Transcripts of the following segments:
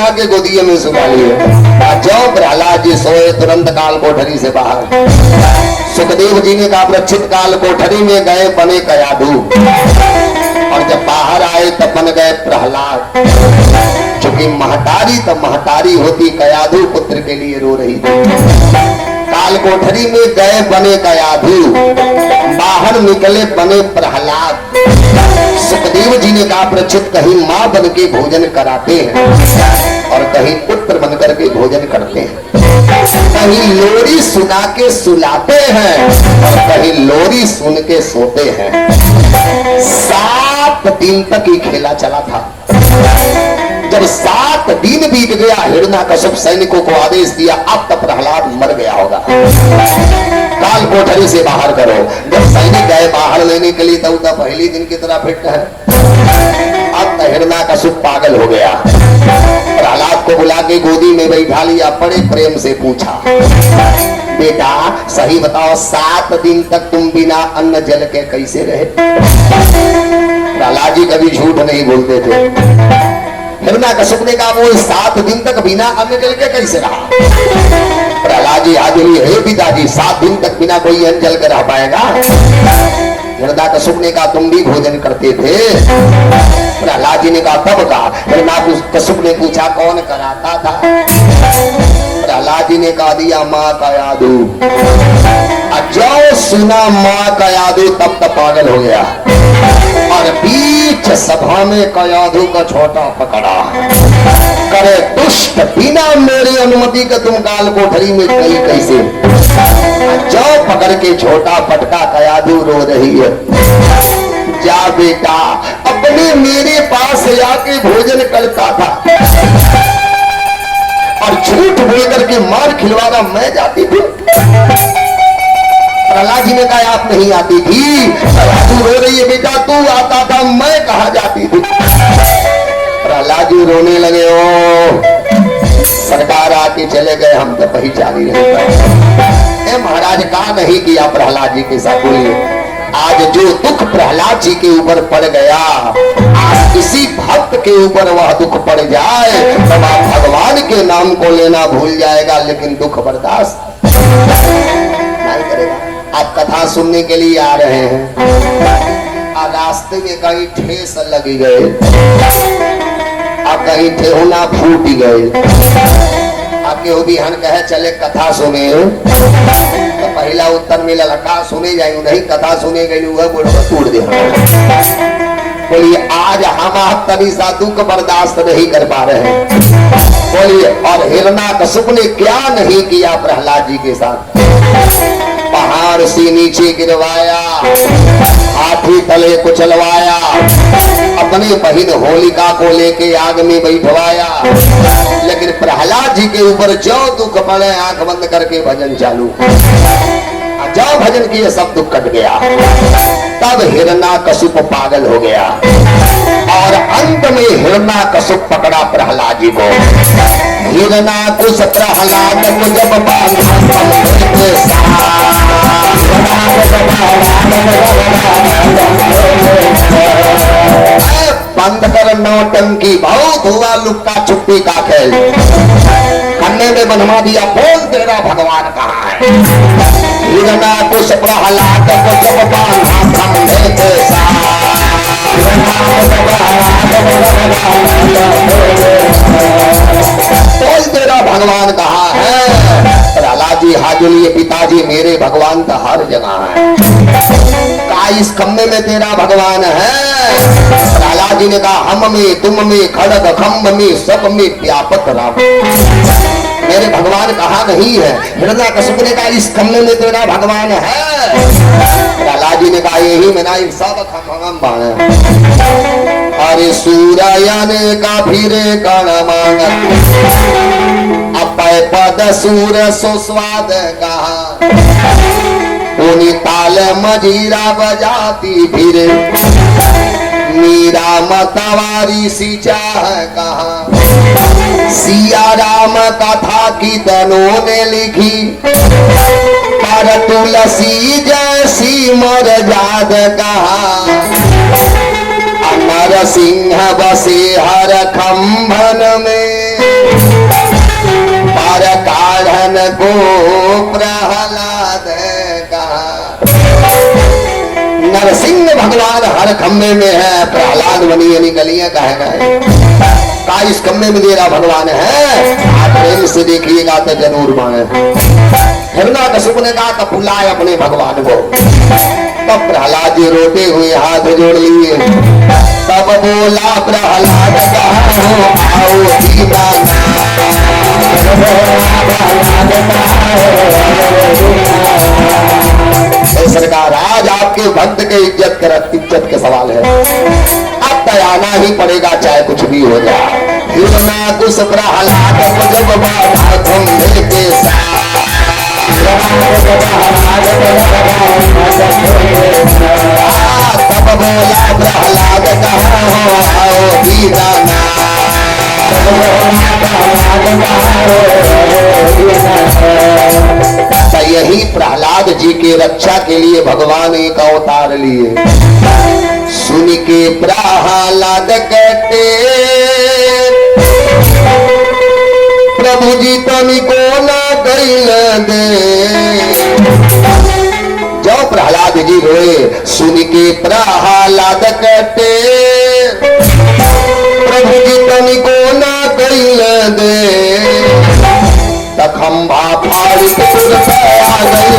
उठा के गोदिये में सुला लिए। जो प्रहलाद जी सोए तुरंत काल कोठरी से बाहर। सुखदेव जी ने कहा रक्षित काल कोठरी में गए बने कयाधु, और जब बाहर आए तब बन गए प्रहलाद। चूंकि महतारी तब महतारी होती, कयाधु पुत्र के लिए रो रही थी। काल कोठरी में गए बने कयाधु, बाहर निकले बने प्रहलाद। सुखदेव जी ने कहा प्रचित कहीं माँ बन के भोजन कराते हैं और कहीं पुत्र बनकर के भोजन करते हैं, कहीं लोरी सुना के सुलाते हैं और कहीं लोरी सुन के सोते हैं। 7 दिन तक ही खेला चला था। जब 7 दिन बीत गया, हिरण्यकश्यप सैनिकों को आदेश दिया अब तक प्रहलाद मर गया होगा, काल कोठरी से बाहर करो। जब सैनिक गए बाहर लेने के लिए तो पहली दिन की तरह फिट है। अब तो हिरण्यकश्यप पागल हो गया, प्रहलाद को बुला के गोदी में बैठा लिया, बड़े प्रेम से पूछा बेटा सही बताओ 7 दिन तक तुम बिना अन्न जल के कैसे रहे? प्रहलाद जी कभी झूठ नहीं बोलते थे। हिरण्यकश्यप ने कहा वो 7 दिन तक बिना अन्न जल के कैसे रहा? प्रहलाद जी हाजिर हुए, हे पिताजी 7 दिन तक बिना कोई अन्न जल के रह पाएगा? हिरण्यकश्यप ने कहा तुम भी भोजन करते थे? प्रहलाद जी ने कहा तब कहा। हिरण्यकश्यप ने पूछा कौन कराता था? प्रहलाद जी ने कहा दिया माँ कयाधु। जो सुना माँ कयाधु तब तक पागल हो गया और बीच सभा में कयाधु का छोटा पकड़ा, करे दुष्ट बिना मेरी अनुमति के तुम काल कोठरी में गई कैसे? जो पकड़ के छोटा पटका, कयाधु रो रही है। जा बेटा अपने मेरे पास आके भोजन करता था और झूठ बोल करके मार खिलवाना मैं जाती थी। प्रहलाद जी ने कहा आप नहीं आती थी। कयाधु रो रही है बेटा तू आता था मैं कहा जाती थी? प्रहलाद जी रोने लगे, ओ सरकार आके चले गए हम तो पहचान ही नहीं पाए। महाराज कहा नहीं किया प्रहलाद जी के साथ? बोलिए आज जो दुख प्रहलाद जी के ऊपर पड़ गया, आज किसी भक्त के ऊपर वह दुख पड़ जाए तब आप भगवान के नाम को लेना भूल जाएगा, लेकिन दुख बर्दाश्त नहीं करेगा। आप कथा सुनने के लिए आ रहे हैं, आज रास्ते में कहीं ठेस लगी गए, आप कहीं ठेहुना फूट गए, आपके वो बिहान कहे चले कथा सुने तो पहला उत्तर मिला का सुने जाए नहीं, कथा सुने गई वह बोलो टूट दे। बोलिए आज हम तभी सा दुख बर्दाश्त नहीं कर पा रहे हैं। बोलिए और हिरण्यकश्यप ने क्या नहीं किया प्रहलाद जी के साथ? पहाड़ से नीचे गिरवाया, हाथी तले कुचलवाया, अपनी बहन होलिका को लेके आग में बैठवाया, लेकिन प्रहलाद जी के ऊपर जो दुख पड़े आंख बंद करके भजन चालू, जो भजन किए सब दुख कट गया। तब हिरण्यकश्यप पागल हो गया और अंत में हिरण्यकश्यप पकड़ा प्रहलाद जी को। हिरण्यकश्यप प्रहलाद को जब बंद कर नौटंकी, बहुत हुआ लुक्का छुपी का खेल, कन्ने में बनवा दिया बोल तेरा भगवान कहाँ है? हिरण्यकश्यप प्रहलाद को जब बांधा कंधे के साथ, बोल तेरा भगवान कहाँ है? प्रहलाद जी हाजिर लिए पिताजी मेरे भगवान तो हर जगह है, का इस खम्भे में तेरा भगवान है? प्रहलाद जी ने कहा हम में तुम में खड़ग खम्भ में सब में व्यापक राम, मेरे भगवान कहाँ नहीं है? हिरण्यकश्यप ने कहा इस खम्भे में तेरा भगवान है? प्रहलाद जी ने कहा यही में ना सब खम्भ बाण। अरे सूर्या ने का फिरे कण मांगत, अपय पद सूर सुस्वाद कहा, उन्हीं ताल मजीरा बजाती फिरे, मीरा मतवारी सी चाह कहा, सिया राम कथा की तनों ने लिखी, पर तुलसी जैसी मर जाद कहा, अमर सिंह बसे हर खंभन में, को प्रहलाद कहा। नरसिंह भगवान हर खम्भे में है, प्रहलाद बनी यानी गलियां कहे गए का इस खम्भे में मेरा भगवान है। आप प्रेम से देखिएगा तो जरूर माने। हिरण्यकशिप ने कहा तो बुलाए अपने भगवान को। तब प्रहलाद जी रोते हुए हाथ जोड़ लिए। तब बोला प्रहलाद कहा आओ दीवाना। सरकार आज आपके भक्त के इज्जत के सवाल है। अब तयाना ही पड़ेगा चाहे कुछ भी हो जाए। हिरण्यकुश प्रहलाद को जब बाधा खंभे के साथ तब बोला प्रहलाद कहा आओ दीवाना। तो यही प्रहलाद जी के रक्षा के लिए भगवान एक अवतार लिए। सुन के प्रहलाद कहते प्रभु जी तनिको न कैल दे। जो प्रहलाद जी रोए सुन के प्रहलाद कहते प्रभु जी तनिको न कैल दे। खंभा फाड़ के आ गई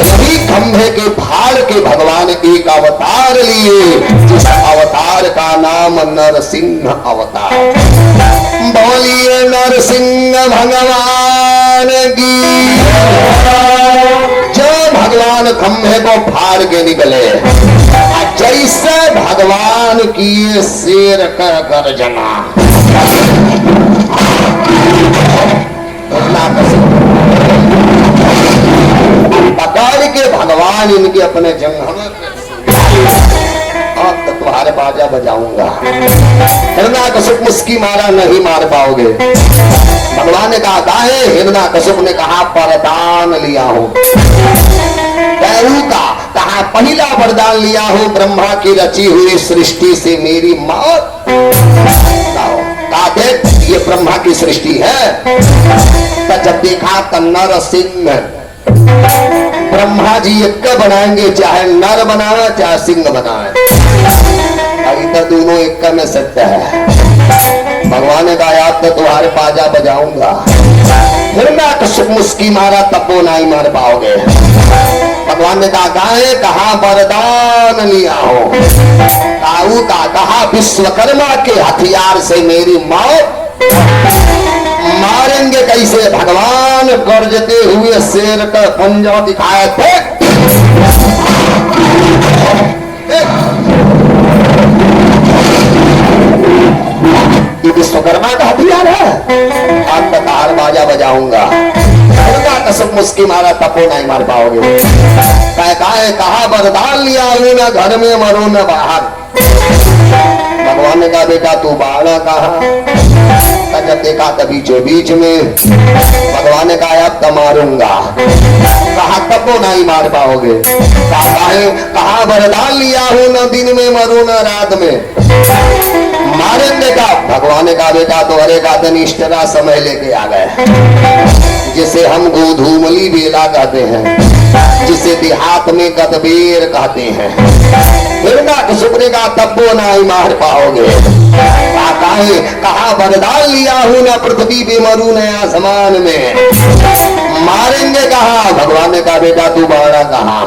यही खंभे के फाड़ के भगवान एक अवतार लिए, जिस अवतार का नाम नरसिंह अवतार। बोलिए नरसिंह भगवान की। जो भगवान खंभे को फाड़ के निकले, जैसे भगवान की शेर का गर्जना। पकड़ के भगवान इनके अपने जंघम अब तो तुम्हारे बाजा बजाऊंगा। हिरण्यकशिप मुस्की मारा नहीं मार पाओगे। भगवान ने कहा गाहे। हिरण्यकशिप ने कहा वरदान लिया हूं। का कहा पहला वरदान लिया हूं ब्रह्मा की रची हुई सृष्टि से मेरी मौत। देख ये ब्रह्मा की सृष्टि है। तो जब देखा तो नरसिंह ब्रह्मा जी एक बनाएंगे, चाहे नर बनावे चाहे सिंह बनावे। अभी तो दोनों एक में सत्य है। भगवान ने कहा आप तो तुम्हारे बाजा बजाऊंगा। हिरण्यकशिप मुस्की मारा तब वो नहीं मार पाओगे। भगवान ने कहा वरदान लिया हो। ताऊ का कहा विश्वकर्मा के हथियार से मेरी मौत। मारेंगे कैसे? भगवान गरजते हुए शेर का पंजा दिखाए थे। ये विश्वकर्मा का हथियार है। आप तार बाजा बजाऊंगा। कशिप मुस्की मारा तपो नहीं मार पाओगे। कहा वरदान लिया हूं ना घर में मरो न बाहर। भगवान ने कहा बेटा तू बाड़ा कहा। जब देखा तभी बीचों बीच में। भगवान ने कहा अब तो मारूंगा। कहा तब वो नहीं मार पाओगे। कहा वरदान लिया हूं न दिन में मरू न रात में। मारेंगे का। भगवान ने कहा बेटा तो अरे का निष्ठरा समय लेके आ गए, जिसे हम गोधूमली बेला कहते हैं, जिसे देहात में गदबेर कहते हैं। हिरण्यकशिप ने कहा तब वो नहीं मार पाओगे। कहा वरदान लिया हूं ना पृथ्वी पे मरू न आसमान में। मारेंगे कहा। भगवान ने कहा बेटा तू बाड़ा कहा।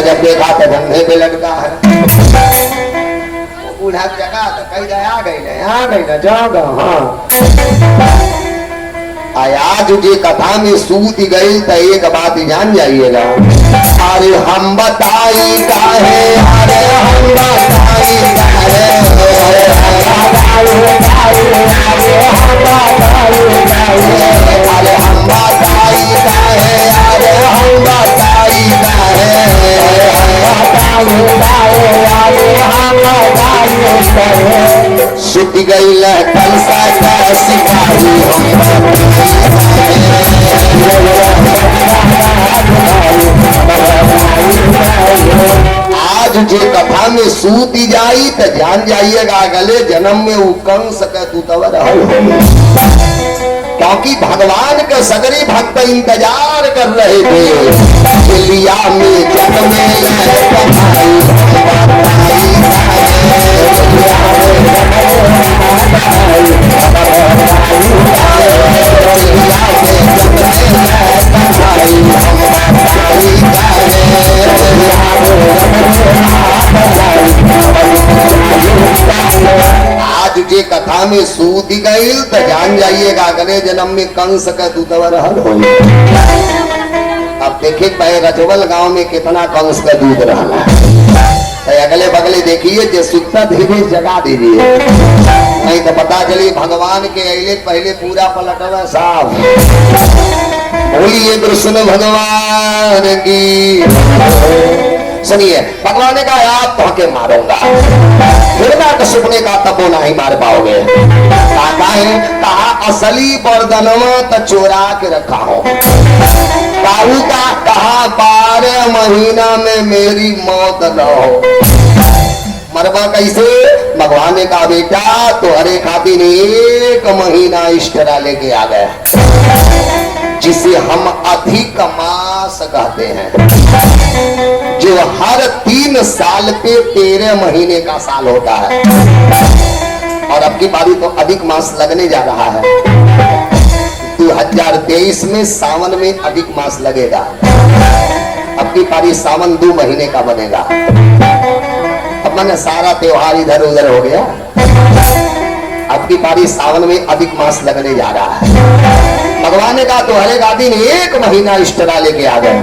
जब देखा तो धंधे पे लटका है। बूढ़ा जगह तो कहीं आ गई ना जाओगा। हाँ आज जी कथा में सूत गई तो एक बात जान जाइएगा। अरे हम बताई काहे, अरे हम बताई काहे, अरे हम बताई काहे, अरे हम बताई काहे, अरे हम बताई काहे, अरे हम बताई काहे, सुत गई कल सा सिपाही हम सूती जाई तो जान जाइएगा अगले जन्म में वो कंस का दूतवर हल हो, क्योंकि भगवान के सगरे भक्त इंतजार कर रहे थे। लिया में जन्म आज जे कथा में सूती गई तो जान जाइएगा अगले जन्म में कंस का दूतवर हल हो। अब देखे भाई रजवल गांव में कितना कंस का दूध रहा, तो अगले बगले देखिए जे सुता धीरे जगा दीजिए, नहीं तो पता चली भगवान के अगले पहले पूरा पलटवा साफ। बोलिए कृष्ण भगवान की। सुनिए भगवान ने कहा आप धोखे मारूंगा, हिरण्यकशिप ने कहा तबो नहीं मार पाओगे। कहा असली बर्दनवा तो चोरा के रखा हो, काहू का कहा 12 महीना में मेरी मौत न हो। मरवा कैसे? भगवान ने कहा बेटा तो अरे खातिर 1 महीना इष्टरा लेके आ गए, जिसे हम अधिक मास कहते हैं, जो हर 3 साल पे 13 महीने का साल होता है। और अब की बारी तो अधिक मास लगने जा रहा है, 2023 में सावन में अधिक मास लगेगा। अब की बारी सावन 2 महीने का बनेगा। अब मैंने सारा त्योहार इधर उधर हो गया, अब की बारी सावन में अधिक मास लगने जा रहा है। भगवान ने कहा तो हरे गादी ने 1 महीना इष्टरा लेके आ गए।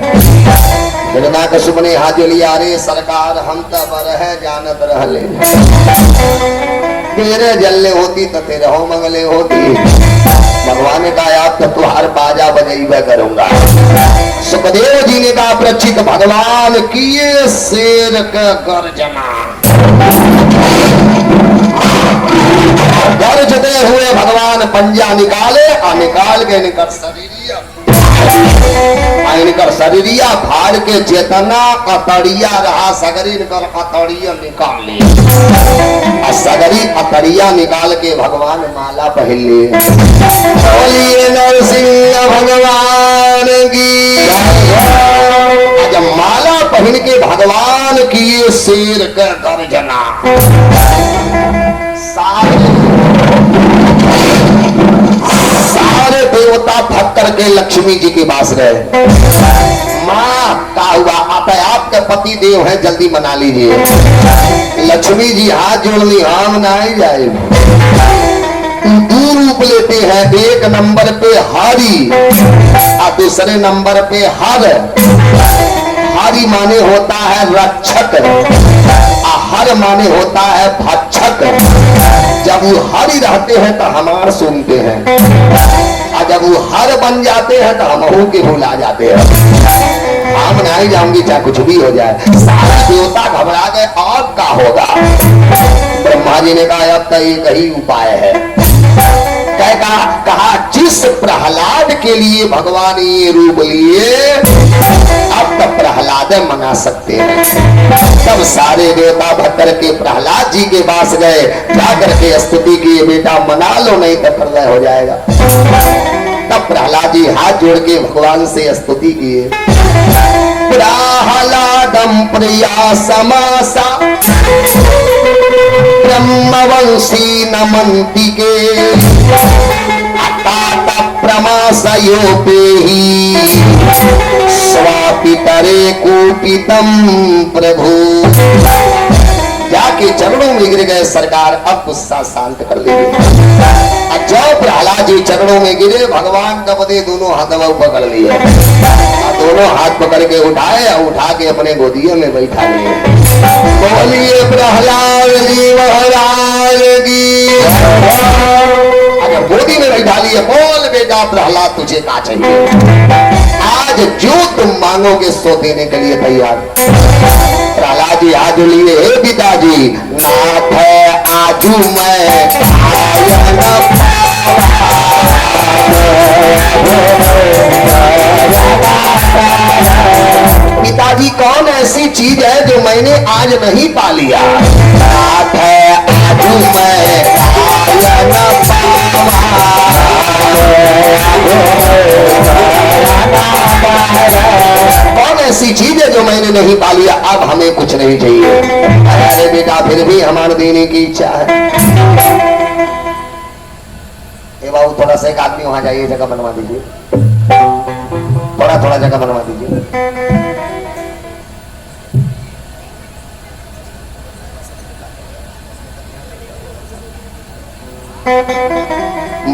हिरण्यकशिप ने हाथ जोड़िया, अरे सरकार हम तो बरह जानत रहले, तेरे जलने होती तो तेरे हो मंगले होती। भगवान ने कहा आप तो तुहार बाजा बजेबे करूंगा। सुखदेव जी ने कहा प्रचित भगवान किए शेर का गर्जना, गरजते हुए भगवान पंजा निकाले और निकाल के निकल शरीरिया फाड़ के चेतना अतड़िया रहा, सगरी निकल अतड़िया निकाल ली और सगरी अतड़िया निकाल के भगवान माला पहन लिए। बोलिए नरसिंह भगवान की। जब माला पहन के भगवान किए शेर का गर्जना, सारे देवता थक करके लक्ष्मी जी के पास गए। माँ का हुआ आता है आपके पति देव है, जल्दी मना लीजिए। लक्ष्मी जी हाथ जोड़ ली, हम नहीं जाए। 2 रूप लेते हैं, 1 नंबर पे हरि और दूसरे नंबर पे हर। हरि माने होता है रक्षक, हर माने होता है भक्षक। जब वो हरि रहते हैं तो हमार सुनते हैं, और जब वो हर बन जाते हैं तो हम के भुला जाते हैं। हम नहीं जाऊंगी चाहे कुछ भी हो जाए। सारे देवता घबरा गए, अब का होगा? ब्रह्मा जी ने कहा अब तो एक ही उपाय है। कहा जिस प्रहलाद के लिए भगवान ये रूप लिए, अब तक प्रहलाद मना सकते हैं। तब सारे देवता भक्कर के प्रहलाद जी के पास गए, जाकर के स्तुति की बेटा मना लो नहीं तो प्रलय हो जाएगा। तब प्रहलाद जी हाथ जोड़ के भगवान से स्तुति किए। प्रहलादम प्रिया समासा ब्रह्मवंशी नमन्ति के अतात प्रमासयोपेहि स्वापितरे कूपितम प्रभु। जाके चरणों में गिर गए, सरकार अब गुस्सा शांत कर लीजिए। जब प्रहलाद जी चरणों में गिरे, भगवान का पति दोनों हाथों पकड़ लिए, दोनों हाथ पकड़ के उठाए और उठा के अपने गोदिये में बैठा लिए। बोलिए प्रहलाद जी महाराज की। अगर गोदी में बैठा लिए, बोल बेटा प्रहलाद तुझे क्या चाहिए? आज जो तुम मांगोगे सो देने के लिए तैयार। प्रहलाद जी आज लिए, हे पिताजी नाथ आजू मैं पिताजी कौन ऐसी चीज है जो मैंने आज नहीं पा लिया। रात है आज मैं पाया न कौन ऐसी चीज है जो मैंने नहीं पा लिया, अब हमें कुछ नहीं चाहिए। अरे बेटा फिर भी हमारे देने की इच्छा है। बाबू थोड़ा सा एक आदमी वहां जाइए, जगह बनवा दीजिए, थोड़ा जगह बनवा दीजिए।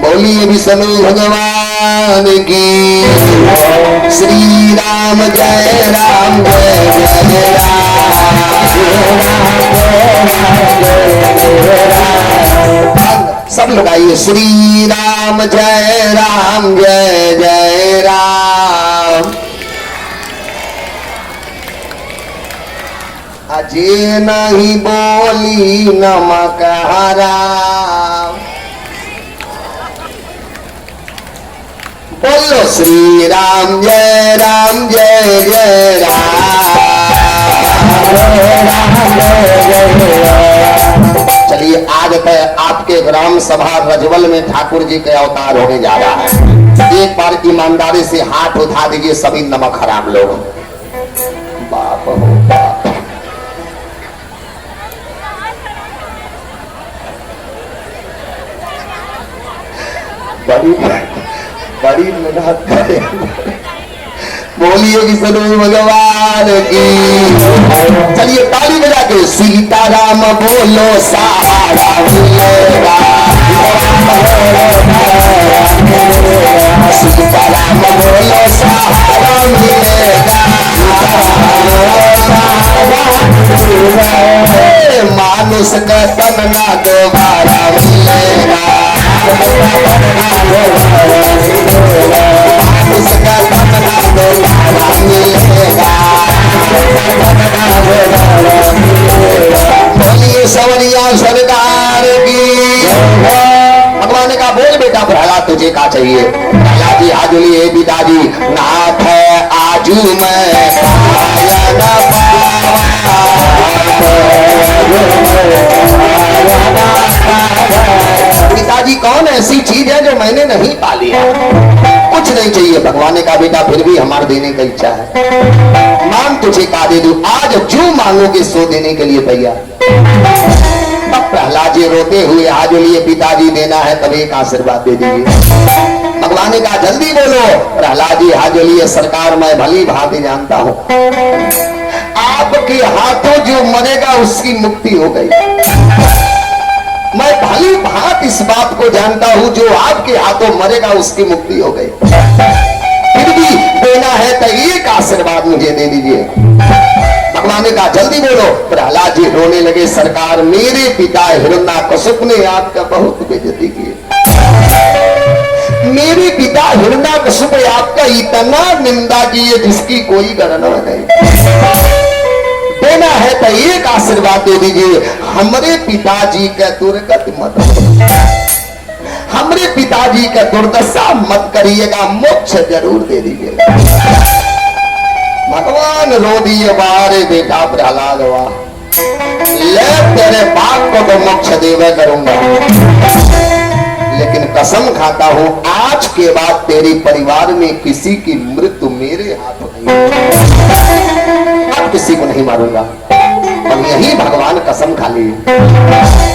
बोलिए विष्णु भगवान की, श्री राम जय राम जय राम। सब लगाइए श्री राम जय जय राम। अजय नहीं बोली नमक हराम। बोलो श्री राम जय राम जय राम। चलिए आज तक आपके ग्राम सभा रजवल में ठाकुर जी के अवतार होने जा रहा है। एक बार ईमानदारी से हाथ उठा दीजिए सभी नमक हराम लोग। बाप हो बाप, बड़ी मेहनत करे। बोलिए विष्णु भगवान की। चलिए ताली बजा के सीताराम बोलो सहारा मिलेगा। सीताराम बोलो सहारा मिलेगा। मानुष का तन ना दोबारा मिलेगा। उसका सपना दोबारा मिलेगा। बोलिए सवरिया सरकार की। भगवान का बोल बेटा प्रहलाद तुझे क्या चाहिए। प्रहलाद जी आज लिए पिताजी नाथ है आजू मैं पिताजी कौन ऐसी चीज है जो मैंने नहीं पा लिया। कुछ नहीं चाहिए भगवान का बेटा फिर भी हमारे देने का इच्छा है। मांग तुझे का दे दूं, आज जो मांगोगे सो देने के लिए तैयार। तब प्रहलाद जी रोते हुए आज लिए पिताजी देना है तब एक आशीर्वाद दे दीजिए। भगवान का जल्दी बोलो। प्रहलाद जी आज लिए सरकार मैं भली भांति जानता हूं आपके हाथों जो मरेगा उसकी मुक्ति हो गई। मैं भली भांति इस बात को जानता हूं जो आपके हाथों मरेगा उसकी मुक्ति हो गई। फिर भी देना है तो एक आशीर्वाद मुझे दे दीजिए। भगवान का जल्दी बोलो। प्रहलाद जी रोने लगे सरकार मेरे पिता हिरण्याकशिपु ने आपका बहुत बेइज्जती की। मेरे पिता हिरण्याकशिपु आपका इतना निंदा किए जिसकी कोई गणना नहीं। देना है तो एक आशीर्वाद दे दीजिए। हमारे पिताजी का दुर्गति मत, हमारे पिताजी का दुर्दशा मत करिएगा, मोक्ष जरूर दे दीजिएगा। भगवान रो दिए बारे बेटा प्रहलाद ले तेरे बाप को तो मोक्ष देवे करूंगा, लेकिन कसम खाता हूं आज के बाद तेरे परिवार में किसी की मृत्यु मेरे हाथों नहीं, अब किसी को नहीं मारूंगा। और यही भगवान कसम खा ली,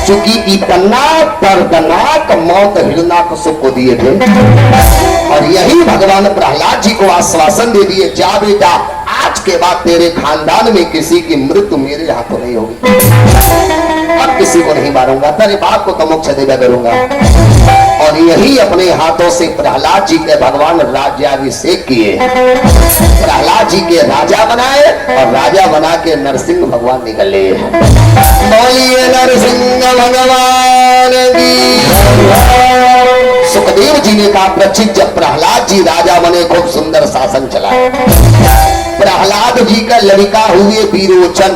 क्योंकि इतना दर्दनाक मौत हिरण्याकशिपु को दिए थे। और यही भगवान प्रहलाद जी को आश्वासन दे दिए जा बेटा आज के बाद तेरे खानदान में किसी की मृत्यु मेरे हाथों नहीं होगी, अब किसी को नहीं मारूंगा, तेरे बाप को तो मोक्ष देगा करूंगा। और यही अपने हाथों से प्रहलाद जी के भगवान राज्याभिषेक किए, प्रहलाद जी के राजा बनाए और राजा बना के नरसिंह भगवान निकले। बोलिए नरसिंह भगवान की। सुखदेव जी ने कहा प्रचित जब प्रहलाद जी राजा बने खूब सुंदर शासन चला। प्रहलाद जी का लड़का हुए विरोचन,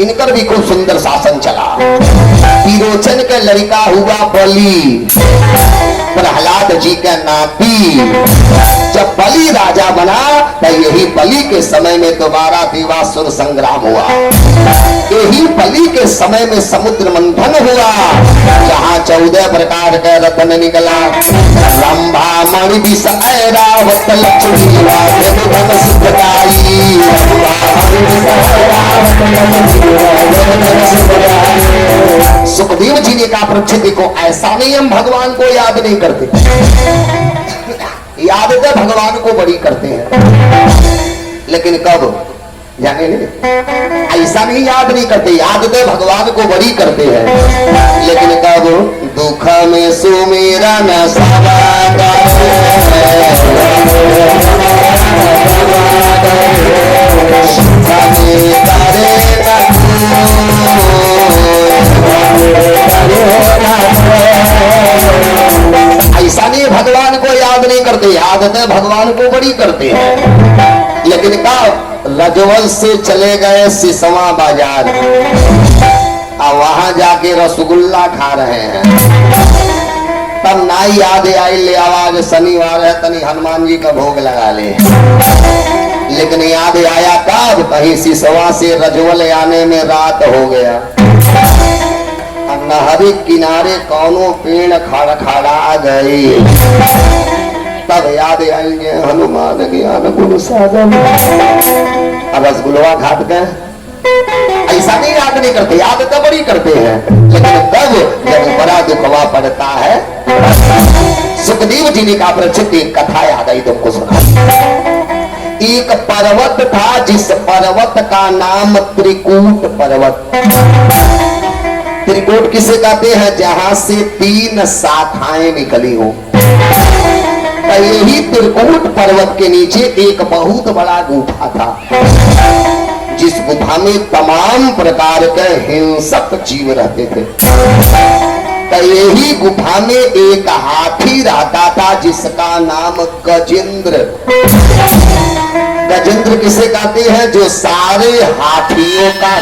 इनकर भी खूब सुंदर शासन चला। विरोचन का लड़का हुआ बलि, प्रहलाद जी का नाती। जब बलि राजा बना तो यही बलि के समय में दोबारा देवासुर संग्राम हुआ। यही बलि के समय में समुद्र मंथन हुआ, जहाँ 14 प्रकार का रत्न निकला। रंभा मणि विष ऐरावत लक्ष्मी धन सुखदाई। सुखदेव जी ने कहा परीक्षित को ऐसा नहीं हम भगवान को याद नहीं करते, याद तो भगवान को बड़ी करते हैं, लेकिन कब जाने नहीं। ऐसा नहीं याद नहीं करते, याद तो भगवान को बड़ी करते हैं, लेकिन कब दुख में सुमेरा न सवागा ऐसा नहीं भगवान को याद नहीं करते, याद तो भगवान को बड़ी करते हैं, लेकिन कब रजवल से चले गए सिसवा बाजार और वहां जाके रसगुल्ला खा रहे हैं, तब ना याद आई ले आवाज शनिवार है तनी हनुमान जी का भोग लगा ले। लेकिन याद आया कब, कहीं सिसवा से रजवल आने में रात हो गया, नहरी किनारे कौनो पेड़ खड़ा गई, तब याद आएंगे हनुमान ज्ञान गुरु साधन रसगुल्ला घाट गए। ऐसा नहीं याद नहीं करते, याद तो बड़ी करते हैं, लेकिन तब जब बड़ा दुखवा पड़ता है। सुखदेव जी ने कहा परीक्षित एक कथा याद आई तुमको सुना। एक पर्वत था, जिस पर्वत का नाम त्रिकूट पर्वत। त्रिकूट किसे कहते हैं, जहां से 3 शाखाएं निकली हो। तो यही त्रिकूट पर्वत के नीचे एक बहुत बड़ा गुफा था, जिस गुफा में तमाम प्रकार के हिंसक जीव रहते थे। तो यही गुफा में एक हाथी रहता था, जिसका नाम गजेंद्र। गजेंद्र किसे कहते हैं, जो सारे हाथियों का